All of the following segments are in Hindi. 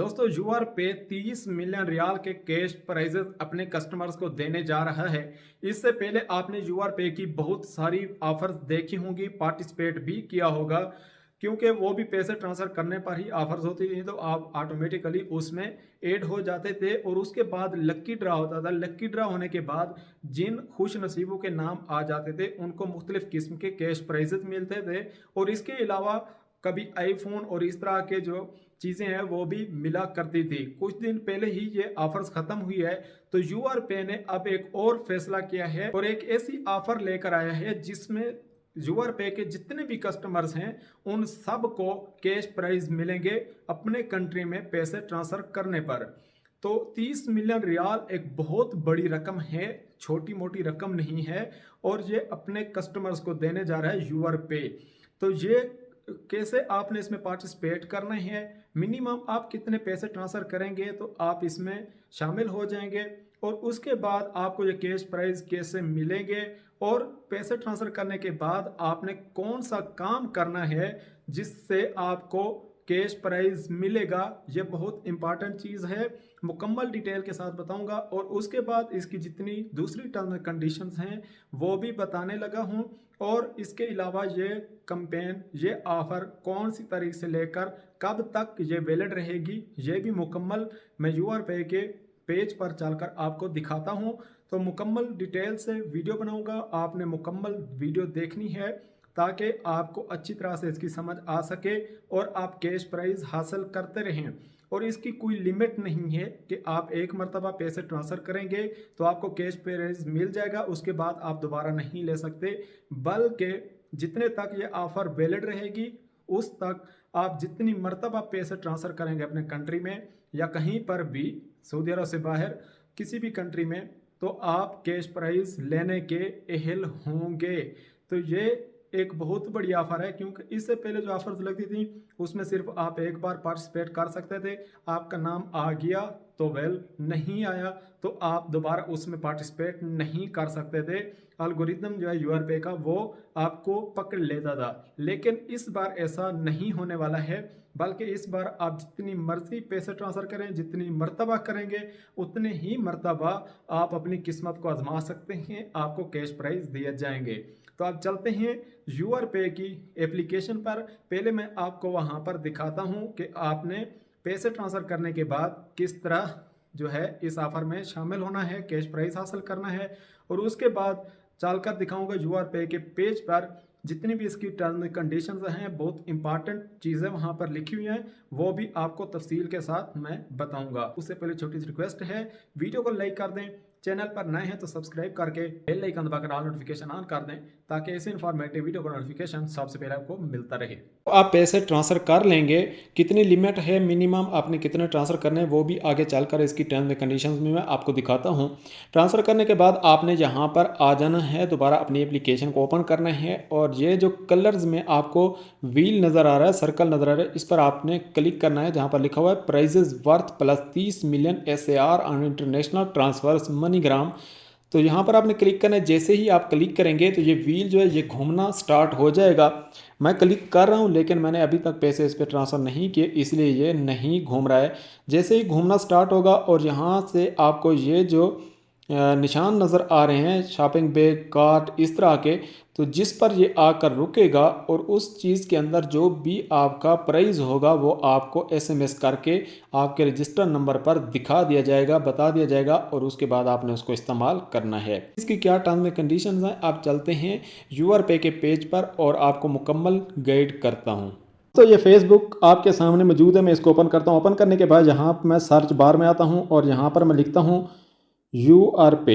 दोस्तों यूआर पे 30 मिलियन रियाल के कैश प्राइजेस अपने कस्टमर्स को देने जा रहा है। इससे पहले आपने यूआर पे की बहुत सारी ऑफर्स देखी होंगी, पार्टिसिपेट भी किया होगा, क्योंकि वो भी पैसे ट्रांसफर करने पर ही ऑफर्स होती थी, तो आप ऑटोमेटिकली उसमें ऐड हो जाते थे। और उसके बाद लक्की ड्रा होता था। लक्की ड्रा होने के बाद जिन खुश नसीबों के नाम आ जाते थे उनको मुख्तलिफ किस्म के कैश प्राइजेस मिलते थे। और इसके अलावा कभी आईफोन और इस तरह के जो चीज़ें हैं वो भी मिला करती थी। कुछ दिन पहले ही ये ऑफर्स ख़त्म हुई है, तो यूआर पे ने अब एक और फैसला किया है और एक ऐसी ऑफर लेकर आया है जिसमें यूआर पे के जितने भी कस्टमर्स हैं उन सब को कैश प्राइज मिलेंगे अपने कंट्री में पैसे ट्रांसफ़र करने पर। तो 30 मिलियन रियाल एक बहुत बड़ी रकम है, छोटी मोटी रकम नहीं है। और ये अपने कस्टमर्स को देने जा रहा है यूआर पे। तो ये कैसे आपने इसमें पार्टिसिपेट करना है, मिनिमम आप कितने पैसे ट्रांसफ़र करेंगे तो आप इसमें शामिल हो जाएंगे, और उसके बाद आपको ये कैश प्राइज कैसे मिलेंगे, और पैसे ट्रांसफ़र करने के बाद आपने कौन सा काम करना है जिससे आपको कैश प्राइज मिलेगा। ये बहुत इंपॉर्टेंट चीज़ है, मुकम्मल डिटेल के साथ बताऊंगा। और उसके बाद इसकी जितनी दूसरी टर्म्स एंड कंडीशंस हैं वो भी बताने लगा हूं। और इसके अलावा ये कैंपेन, ये ऑफ़र कौन सी तारीख से लेकर कब तक ये वैलिड रहेगी, ये भी मुकम्मल मैं यूआर पे के पेज पर चलकर आपको दिखाता हूं। तो मुकम्मल डिटेल से वीडियो बनाऊंगा, आपने मुकम्मल वीडियो देखनी है ताकि आपको अच्छी तरह से इसकी समझ आ सके और आप कैश प्राइज हासिल करते रहें। और इसकी कोई लिमिट नहीं है कि आप एक मरतबा पैसे ट्रांसफ़र करेंगे तो आपको कैश प्राइज मिल जाएगा, उसके बाद आप दोबारा नहीं ले सकते। बल्कि जितने तक ये ऑफ़र वैलिड रहेगी उस तक आप जितनी मरतबा पैसे ट्रांसफ़र करेंगे अपने कंट्री में या कहीं पर भी, सऊदी अरब से बाहर किसी भी कंट्री में, तो आप कैश प्राइज लेने के अहल होंगे। तो ये एक बहुत बड़ी ऑफ़र है, क्योंकि इससे पहले जो ऑफर्स लगती थी उसमें सिर्फ आप एक बार पार्टिसिपेट कर सकते थे, आपका नाम आ गया तो वेल, नहीं आया तो आप दोबारा उसमें पार्टिसिपेट नहीं कर सकते थे। एल्गोरिदम जो है यूआर पे का वो आपको पकड़ लेता था। लेकिन इस बार ऐसा नहीं होने वाला है, बल्कि इस बार आप जितनी मर्जी पैसे ट्रांसफ़र करें, जितनी मरतबा करेंगे उतने ही मरतबा आप अपनी किस्मत को आजमा सकते हैं, आपको कैश प्राइज दिए जाएंगे। तो आप चलते हैं यूआर पे की एप्लीकेशन पर। पहले मैं आपको वहां पर दिखाता हूं कि आपने पैसे ट्रांसफ़र करने के बाद किस तरह जो है इस ऑफ़र में शामिल होना है, कैश प्राइस हासिल करना है। और उसके बाद चलकर दिखाऊंगा यूआर पे के पेज पर जितनी भी इसकी टर्म कंडीशंस हैं, बहुत इंपॉर्टेंट चीज़ें वहां पर लिखी हुई हैं, वो भी आपको तफसील के साथ मैं बताऊंगा। उससे पहले छोटी सी रिक्वेस्ट है, वीडियो को लाइक कर दें, चैनल पर नए हैं तो सब्सक्राइब करके बेल आइकन दबाकर ऑल नोटिफिकेशन ऑन कर दें ताकि ऐसे इन्फॉर्मेटिव वीडियो का नोटिफिकेशन सबसे पहले आपको मिलता रहे। तो आप पैसे ट्रांसफ़र कर लेंगे, कितनी लिमिट है, मिनिमम आपने कितने ट्रांसफ़र करने हैं वो भी आगे चलकर इसकी टर्म्स एंड कंडीशंस में मैं आपको दिखाता हूं। ट्रांसफ़र करने के बाद आपने यहाँ पर आ जाना है, दोबारा अपनी एप्लीकेशन को ओपन करना है, और ये जो कलर्स में आपको व्हील नज़र आ रहा है, सर्कल नज़र आ रहा है, इस पर आपने क्लिक करना है जहाँ पर लिखा हुआ है prizes worth plus 30 million SAR on international transfers MoneyGram. तो यहाँ पर आपने क्लिक करना है। जैसे ही आप क्लिक करेंगे तो ये व्हील जो है ये घूमना स्टार्ट हो जाएगा। मैं क्लिक कर रहा हूँ लेकिन मैंने अभी तक पैसे इस पर ट्रांसफ़र नहीं किए, इसलिए ये नहीं घूम रहा है। जैसे ही घूमना स्टार्ट होगा और यहाँ से आपको ये जो निशान नज़र आ रहे हैं, शॉपिंग बैग, कार्ट, इस तरह के, तो जिस पर ये आकर रुकेगा और उस चीज़ के अंदर जो भी आपका प्राइस होगा वो आपको SMS करके आपके रजिस्टर नंबर पर दिखा दिया जाएगा, बता दिया जाएगा, और उसके बाद आपने उसको इस्तेमाल करना है। इसकी क्या टर्म्स एंड कंडीशंस हैं, आप चलते हैं यूआर पे के पेज पर और आपको मुकम्मल गाइड करता हूँ। तो ये फेसबुक आपके सामने मौजूद है, मैं इसको ओपन करता हूँ। ओपन करने के बाद यहाँ मैं सर्च बार में आता हूँ और यहाँ पर मैं लिखता हूँ यूआर पे।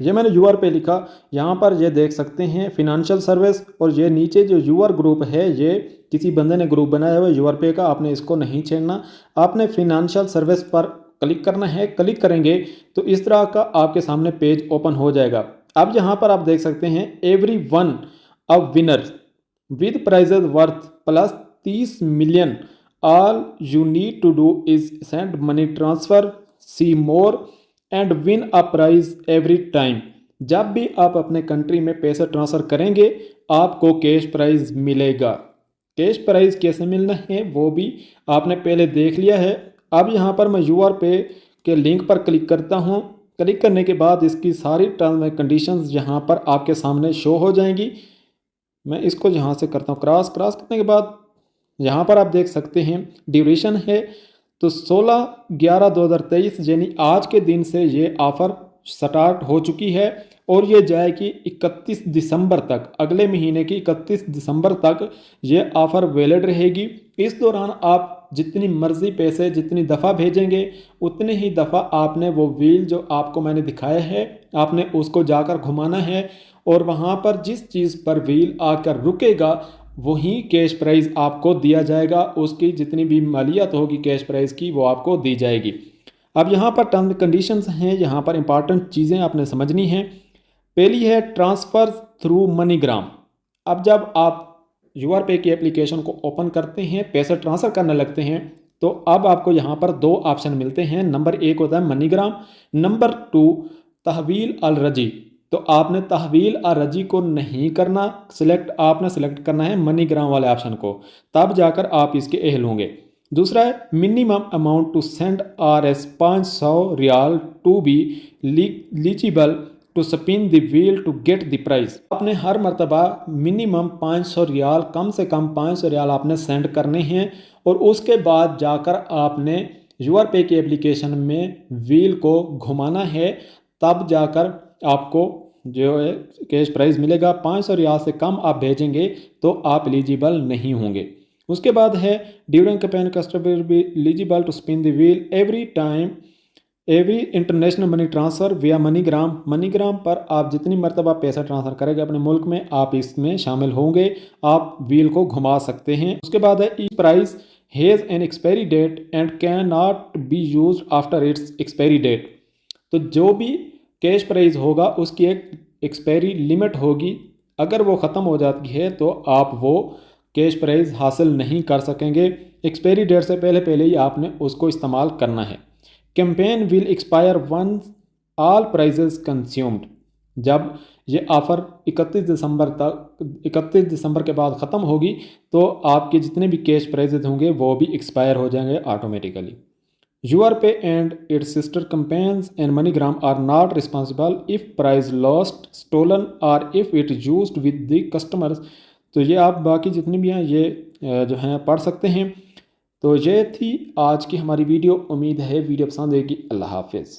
ये मैंने यूआर पे लिखा, यहाँ पर ये देख सकते हैं फिनेंशियल सर्विस, और ये नीचे जो यूआर ग्रुप है ये किसी बंदे ने ग्रुप बनाया हुआ है यूआर पे का, आपने इसको नहीं छेड़ना। आपने फिनेंशियल सर्विस पर क्लिक करना है। क्लिक करेंगे तो इस तरह का आपके सामने पेज ओपन हो जाएगा। अब यहाँ पर आप देख सकते हैं every one a winner with prizes worth plus 30 million, all you need to do is send money transfer, see more and win a prize every time. जब भी आप अपने कंट्री में पैसे ट्रांसफ़र करेंगे आपको कैश प्राइज मिलेगा। कैश प्राइस कैसे मिलना है वो भी आपने पहले देख लिया है। अब यहाँ पर मैं यूआर पे के लिंक पर क्लिक करता हूँ। क्लिक करने के बाद इसकी सारी टर्म्स एंड कंडीशंस यहाँ पर आपके सामने शो हो जाएंगी। मैं इसको यहाँ से करता हूँ क्रॉस करने के बाद यहाँ पर आप देख सकते हैं ड्यूरेशन है तो 16/11/2023 यानी आज के दिन से ये ऑफ़र स्टार्ट हो चुकी है और ये जाएगी 31 दिसंबर तक, अगले महीने की 31 दिसंबर तक ये ऑफ़र वैलिड रहेगी। इस दौरान आप जितनी मर्ज़ी पैसे जितनी दफ़ा भेजेंगे उतनी ही दफ़ा आपने वो व्हील जो आपको मैंने दिखाया है आपने उसको जाकर घुमाना है और वहाँ पर जिस चीज़ पर व्हील आकर रुकेगा वही कैश प्राइस आपको दिया जाएगा। उसकी जितनी भी मालियत होगी कैश प्राइस की वो आपको दी जाएगी। अब यहाँ पर टर्म कंडीशंस हैं, यहाँ पर इंपॉर्टेंट चीज़ें आपने समझनी हैं। पहली है ट्रांसफ़र थ्रू मनीग्राम। अब जब आप यूआर पे की एप्लीकेशन को ओपन करते हैं पैसे ट्रांसफ़र करने लगते हैं तो अब आपको यहाँ पर दो ऑप्शन मिलते हैं। नंबर एक होता है मनीग्राम, नंबर 2 तहवील अल रजी। तो आपने तहवील अल रजी को नहीं करना आपने सेलेक्ट करना है मनीग्राम वाले ऑप्शन को, तब जाकर आप इसके अहल होंगे। दूसरा है minimum amount to send RS 500 रियाल to be eligible to spin the wheel to get the prize. आपने हर मरतबा मिनिमम 500 रियाल, कम से कम 500 रियाल आपने सेंड करने हैं और उसके बाद जाकर आपने यूआर पे की एप्लीकेशन में व्हील को घुमाना है, तब जाकर आपको जो है कैश प्राइस मिलेगा। 500 रियाल से कम आप भेजेंगे तो आप एलिजिबल नहीं होंगे। उसके बाद है during campaign customer be eligible to spin the wheel every international money transfer via MoneyGram पर आप जितनी मरतबा पैसा ट्रांसफ़र करेंगे अपने मुल्क में आप इसमें शामिल होंगे, आप व्हील को घुमा सकते हैं। उसके बाद है each prize has an expiry date and can not be used after its expiry date. तो जो भी कैश प्राइस होगा उसकी एक एक्सपायरी लिमिट होगी, अगर वो ख़त्म हो जाती है तो आप वो कैश प्राइस हासिल नहीं कर सकेंगे। एक्सपायरी डेट से पहले पहले ही आपने उसको इस्तेमाल करना है। Campaign will expire once all prizes consumed. जब ये ऑफ़र 31 दिसंबर के बाद ख़त्म होगी तो आपके जितने भी कैश प्राइजेज होंगे वो भी एक्सपायर हो जाएंगे automatically. URPay and its sister campaigns and MoneyGram are not responsible if price lost, stolen or if it used with the customers। तो ये आप बाकी जितनी भी हैं ये जो हैं पढ़ सकते हैं। तो ये थी आज की हमारी वीडियो। उम्मीद है वीडियो पसंद आएगी। अल्लाह हाफिज़।